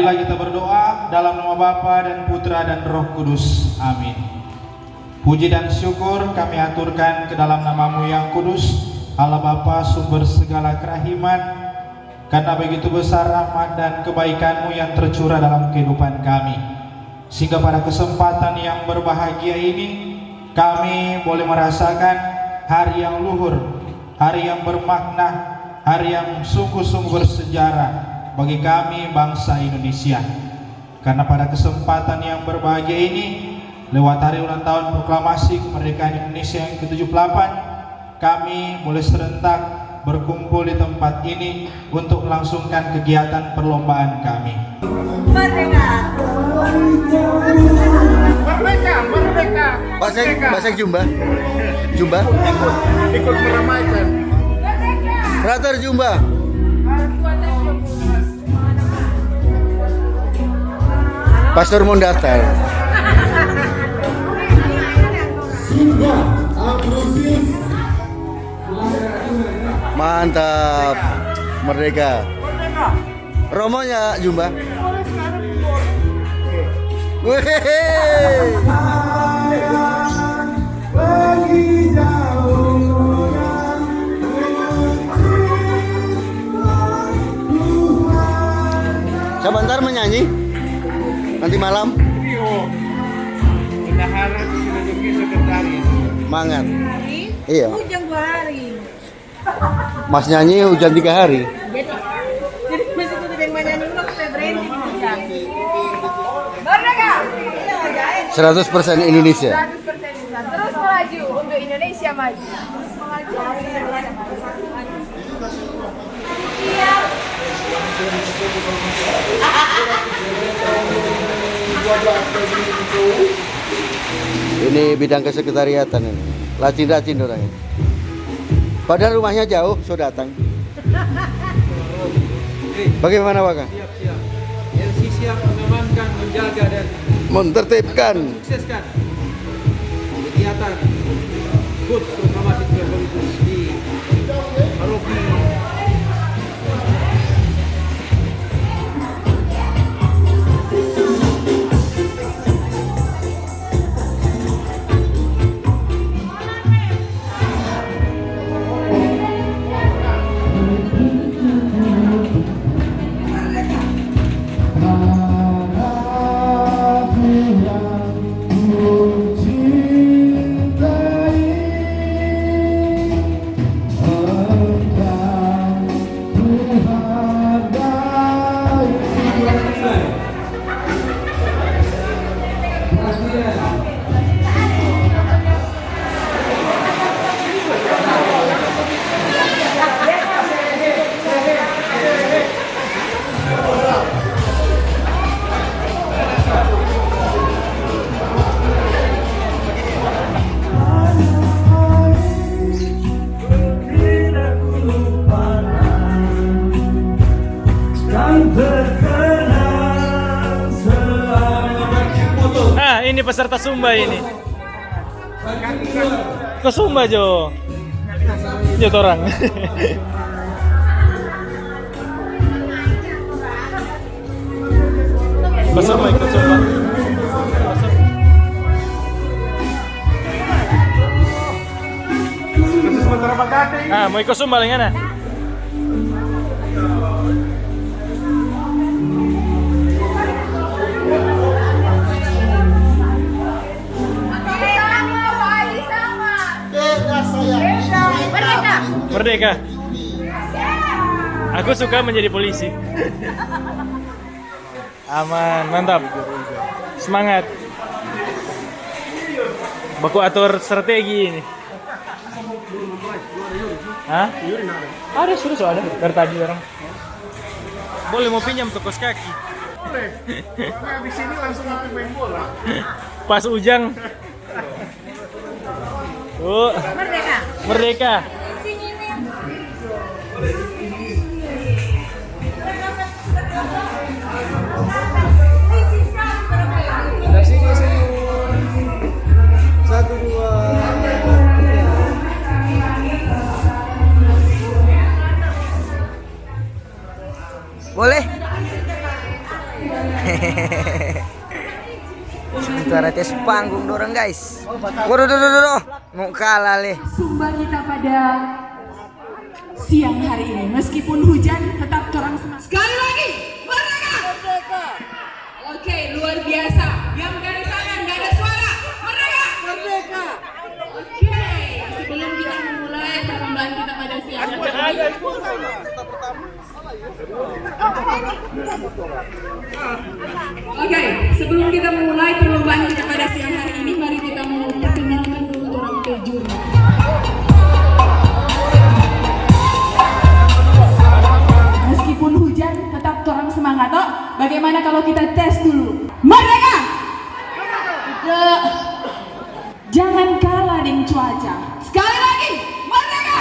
Marilah kita berdoa dalam nama Bapa dan Putra dan Roh Kudus. Amin. Puji dan syukur kami aturkan ke dalam nama-Mu yang kudus, Allah Bapa sumber segala kerahiman, karena begitu besar rahmat dan kebaikan-Mu yang tercurah dalam kehidupan kami. Sehingga pada kesempatan yang berbahagia ini, kami boleh merasakan hari yang luhur, hari yang bermakna, hari yang sungguh-sungguh bersejarah bagi kami bangsa Indonesia. Karena pada kesempatan yang berbahagia ini, lewat hari ulang tahun proklamasi kemerdekaan Indonesia yang ke-78, kami boleh serentak berkumpul di tempat ini untuk melangsungkan kegiatan perlombaan kami. Merdeka! Merdeka! Merdeka! Bahasa Jumba? Jumba? Ikut meramaikan. Rater Jumba. Pastor Mondatal. Mantap. Merdeka. Romonya Jumba. Wehehe. Sebentar menyanyi nanti malam. Bendahara Silaturahmi Sekretaris. Mangat. Hari, Iya. hujan 2 hari. Mas nyanyi hujan 3 hari. Jadi masih tuh yang nyanyi ulang saya berhenti hujan. Merdeka! 100% Indonesia. 100% hujan. Terus melaju untuk Indonesia maju. Iya. Ini bidang kesekretariatan ini. Rajin-rajin orangnya. Padahal rumahnya jauh, so datang. Bagaimana Pak? Siap. LC siap mengamankan, menjaga dan Mentertibkan. sukseskan kegiatan HUT proklamasi 20 di Paroki. Ini peserta Sumba ini. Ke Sumba Jo. Jo orang. Ke Sumba, ke Sumba. Ah, mau ikut Sumba lagi mana? Merdeka. Aku suka menjadi polisi. Aman, mantap. Semangat. Baku atur strategi ini. Hah? Ada, sudah ada. Dari tadi orang. Boleh mau pinjam tuh kos kaki. Boleh. Karena di sini langsung main bola. Pas Ujang. Merdeka. Merdeka. Boleh? Sementara tes panggung dorong guys. Waduh, mau kalah leh. Sumba kita pada siang hari ini. Meskipun hujan, tetap orang semangat. Sekali lagi, merdeka! Oke, luar biasa. Yang dari sana nggak ada suara. Merdeka! Oke, sebelum kita memulai perlombaan kita pada siang hari ini. Oke, sebelum kita memulai perlombaan kita pada siang hari ini, mari kita memperkenalkan dulu orang kejur. Meskipun hujan, tetap orang semangat, toh. Bagaimana kalau kita tes dulu? Merdeka! Udah. Jangan kalah dengan cuaca. Sekali lagi, merdeka!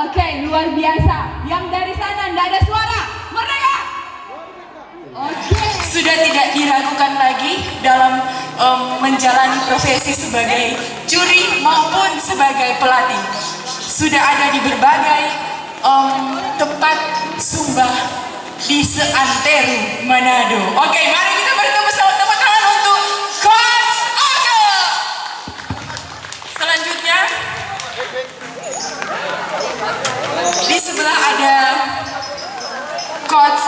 Oke, luar biasa. Yang dari sana tidak ada suara. Merdeka! Oke. Sudah tidak diragukan lagi dalam menjalani profesi sebagai juri maupun sebagai pelatih. Sudah ada di berbagai tempat Sumba di seantero Manado. Oke, mari kita beri tepuk tangan untuk Coach Aga. Selanjutnya di sebelah ada Coach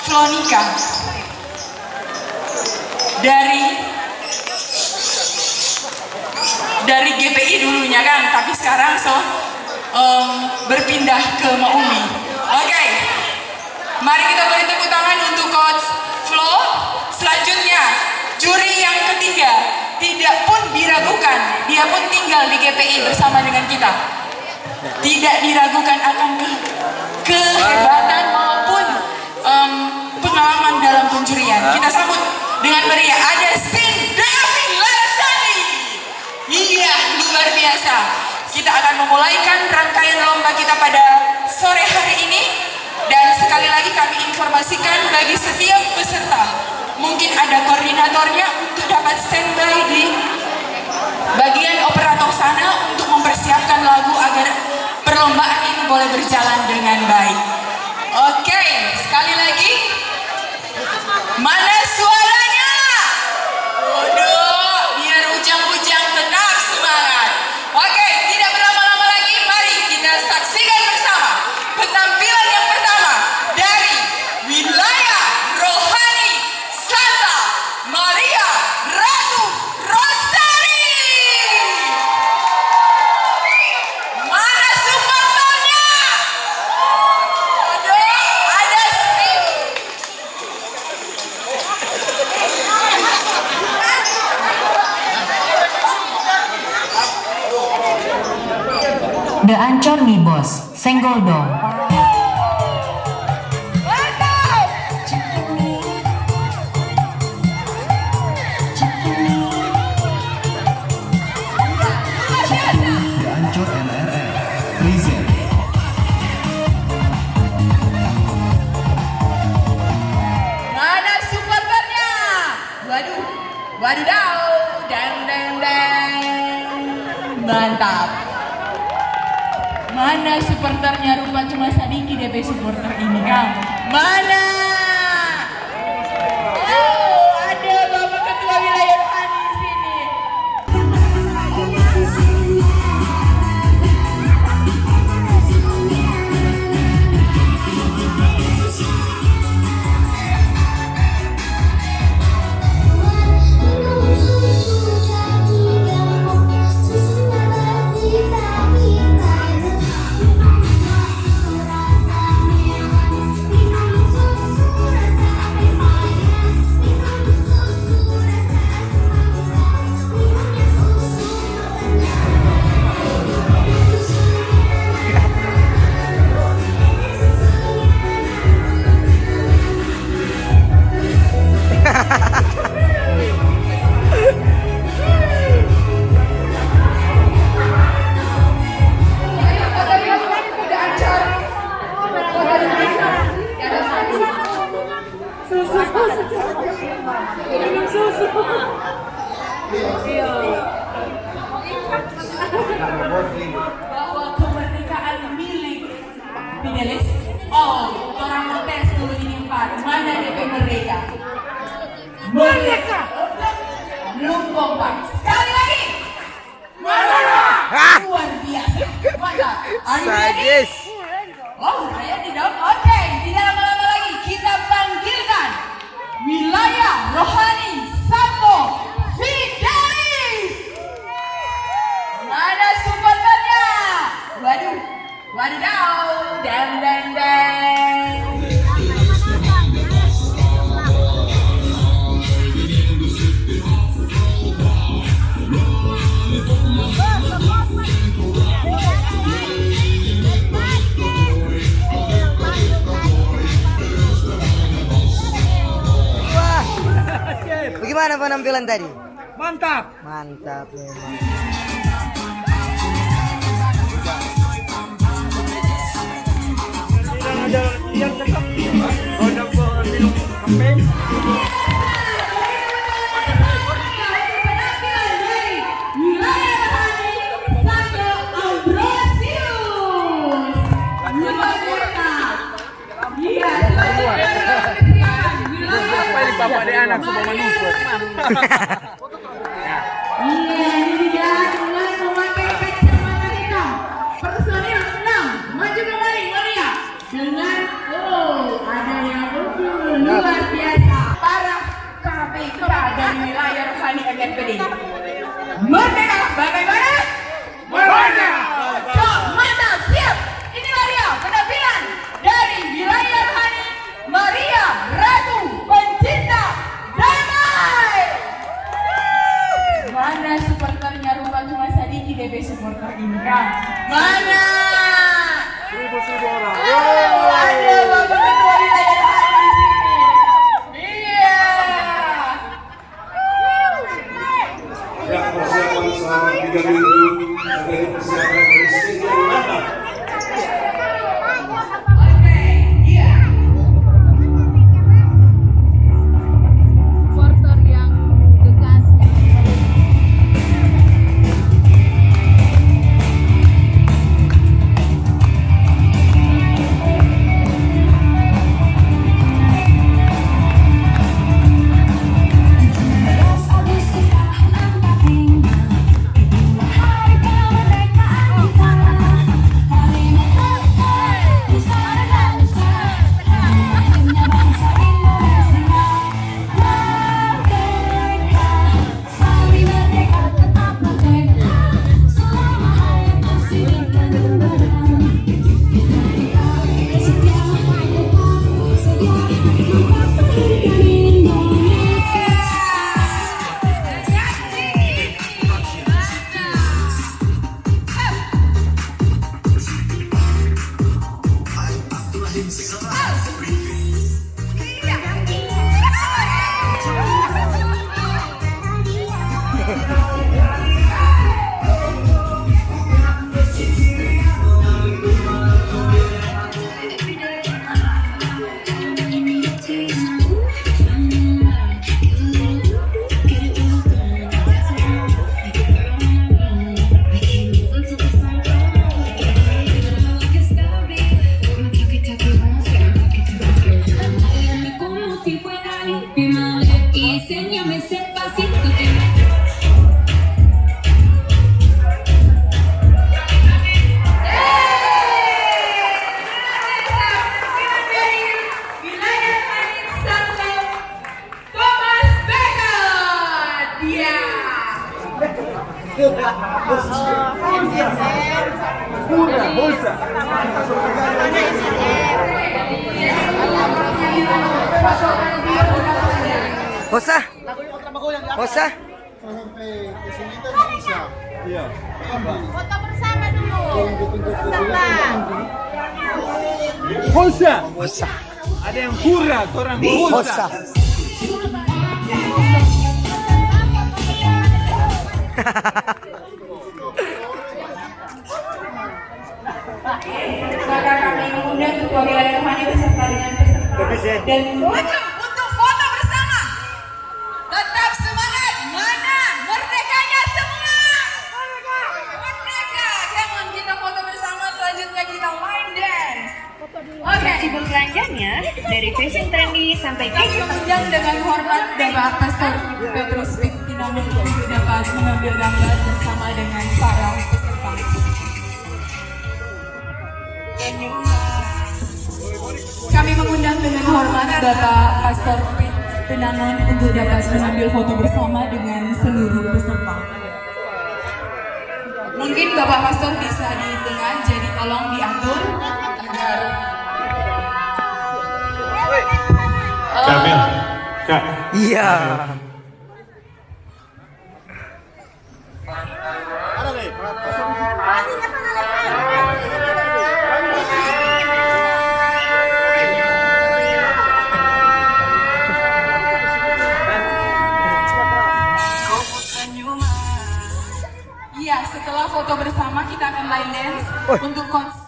Flonika dari GPI dulunya kan, tapi sekarang berpindah ke Maumi. Oke, mari kita beri tepuk tangan untuk Coach Flo. Selanjutnya juri yang ketiga, tidak pun diragukan, dia pun tinggal di GPI bersama dengan kita. Tidak diragukan akan kehebatan maupun pengalaman dalam penjurian. Kita sambut dengan meriah, ada Sindavi Larsani. Iya, luar biasa. Kita akan memulaikan rangkaian lomba kita pada sore hari ini. Dan sekali lagi kami informasikan bagi setiap peserta, mungkin ada koordinatornya untuk dapat standby di bagian operator sana untuk mempersiapkan lagu agar perlombaan ini boleh berjalan dengan baik. Oke, sekali lagi, mana suaranya? Waduh, biar ujang-ujang tetap semangat. Oke, tidak berlama-lama lagi, mari kita saksikan bersama penampilan yang pertama dari wilayah rohani Santa Maria Ratu Rosari. Mana supporternya? Aduh, ada The Ancor Mi Bos, senggol dong. Mana supporternya? Waduh, dang. Mantap. Mana supporternya? Rupa cuma sedikit DP supporter ini, Kang. Mana? Oh, ada Bapak Ketua Wilayah Rohani di sini. Bahwa kemerdekaan milik Fidelis. Oh, orang mau tes dulu ini Pak. Mana DP Merdeka? Merdeka. Belum kompak. Sekali lagi. Ah. Luar biasa. Mantap. Are you ready? Sadis. Oh, saya tidak. Oke, tidak lama-lama lagi kita panggilkan wilayah rohani Santo Fidelis. Mana supporternya? Waduh, wadidaw, dang dang dang. Wah. Bagaimana penampilan tadi? Mantap. Mantap memang. Ada yang tetap ada minum kampanye. Bapak dia anak semua manuver. Iya, ini dia mulai memakai kacamata hitam. Personil 6 maju kembali Maria dengan ada yang luar biasa. Para KPK dari wilayah rohani MNPD. Merdeka, bagaimana? Merdeka. Mantap, siap. Inilah dia penampilan dari wilayah rohani Maria Ratu Pencinta Damai. Mana supporternya? Rupa cuma sedikit DB supporter ini kan? Mana? 1.000 orang. Oh, ada bapak ketua wilayah rohani di sini. Iya. Ya, persiapan selama 3 minggu dari persiapan listing yang mantap. Oke, iya. Supporter yang tegas. Hosa. Hosa. Foto bersama dulu. Bersama. Hosa. Hosa. Ada yang hura, orang Hosa. Maka kami mengundang ketua wilayah rohani beserta dengan peserta dan untuk foto bersama. Tetap semangat. Mana merdekanya semua? Merdeka. Come on, kita foto bersama. Selanjutnya kita line dance. Oke. Fleksibel keranjangnya dari fashion trendy sampai Kami mengundang dengan hormat Bapak Pastor Petrus Pintinangun untuk dapat mengambil gambar bersama dengan para peserta. Kami mengundang dengan hormat Bapak Pastor Pintinangun untuk dapat mengambil foto bersama dengan seluruh peserta. Mungkin Bapak Pastor bisa di tengah, jadi tolong diatur agar Kamil, Kak. Iya. Iya, setelah foto bersama kita akan line dance untuk konser.